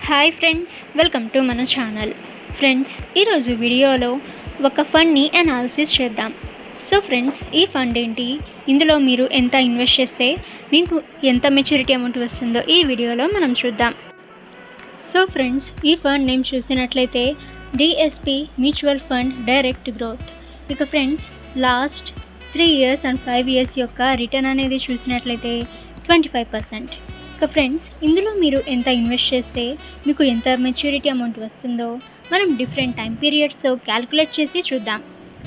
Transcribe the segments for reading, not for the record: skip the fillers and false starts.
Hi friends, welcome to మన channel. Friends, ఈరోజు వీడియోలో ఒక ఫండ్ని అనాలిసిస్ చేద్దాం. సో ఫ్రెండ్స్, ఈ ఫండ్ ఏంటి, ఇందులో మీరు ఎంత ఇన్వెస్ట్ చేస్తే మీకు ఎంత మెచ్యూరిటీ అమౌంట్ వస్తుందో ఈ వీడియోలో మనం చూద్దాం. సో ఫ్రెండ్స్, ఈ ఫండ్ నేమ్ చూసినట్లయితే DSP mutual fund direct growth. ఇక friends, last 3 years and 5 years యొక్క రిటర్న్ అనేది చూసినట్లయితే 25%. ఇక ఫ్రెండ్స్, ఇందులో మీరు ఎంత ఇన్వెస్ట్ చేస్తే మీకు ఎంత మెచ్యూరిటీ అమౌంట్ వస్తుందో మనం డిఫరెంట్ టైం పీరియడ్స్తో క్యాల్కులేట్ చేసి చూద్దాం.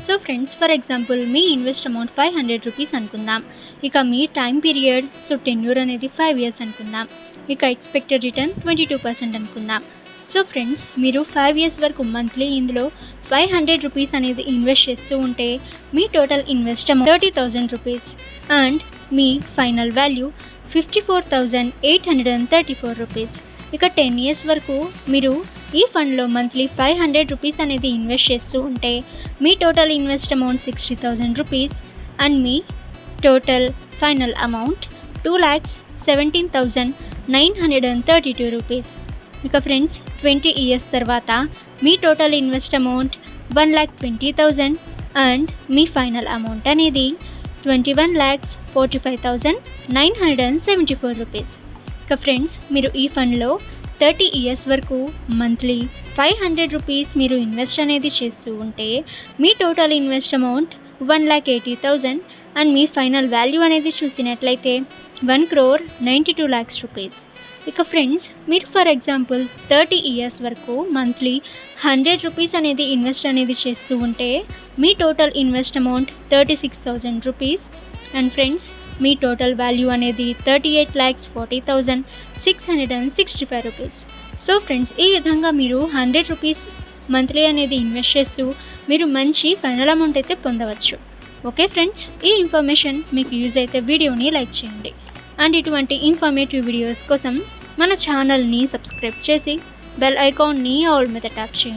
So friends, for example me invest amount 500 rupees అనుకుందాం. ఇక మీ టైం పీరియడ్ టెన్యూర్ అనేది 5 years అనుకుందాం. ఇక ఎక్స్పెక్టెడ్ రిటర్న్ 22% అనుకుందాం. సో ఫ్రెండ్స్, మీరు 5 years వరకు మంత్లీ ఇందులో 500 రూపీస్ అనేది ఇన్వెస్ట్ చేస్తూ ఉంటే మీ total invest amount 30,000 rupees and మీ ఫైనల్ వాల్యూ 54,834 రూపీస్. ఇక 10 years వరకు మీరు ఈ ఫండ్లో మంత్లీ 500 రూపీస్ అనేది ఇన్వెస్ట్ చేస్తూ ఉంటే మీ total invest amount 60,000 rupees and మీ టోటల్ ఫైనల్ అమౌంట్ 2,17,932 రూపీస్. ఇక ఫ్రెండ్స్, 20 years తర్వాత మీ టోటల్ ఇన్వెస్ట్ అమౌంట్ 1,20,000 అండ్ మీ ఫైనల్ అమౌంట్ అనేది 21,45,974 రూపీస్. ఇక ఫ్రెండ్స్, మీరు ఈ ఫండ్లో 30 years వరకు మంత్లీ 500 రూపీస్ మీరు ఇన్వెస్ట్ అనేది చేస్తూ ఉంటే మీ టోటల్ ఇన్వెస్ట్ అమౌంట్ 1,80,000 అండ్ మీ ఫైనల్ వాల్యూ అనేది చూసినట్లయితే 1,92,00,000 రూపీస్. ఇక ఫ్రెండ్స్, మీరు ఫర్ ఎగ్జాంపుల్ 30 years వరకు మంత్లీ 100 రూపీస్ అనేది ఇన్వెస్ట్ అనేది చేస్తూ ఉంటే మీ total invest amount 36,000 rupees and friends మీ టోటల్ వాల్యూ అనేది 38,40,665 రూపీస్. సో ఫ్రెండ్స్, ఈ విధంగా మీరు 100 రూపీస్ మంత్లీ అనేది ఇన్వెస్ట్ చేస్తూ మీరు మంచి ఫైనల్ అమౌంట్ అయితే పొందవచ్చు. ఓకే ఫ్రెండ్స్, ఈ ఇన్ఫర్మేషన్ మీకు యూజ్ అయితే వీడియోని లైక్ చేయండి అండ్ ఇటువంటి ఇన్ఫర్మేటివ్ వీడియోస్ కోసం మన ఛానల్ని సబ్స్క్రైబ్ చేసి బెల్ ఐకాన్ని ఆల్ మీద ట్యాప్ చేయండి.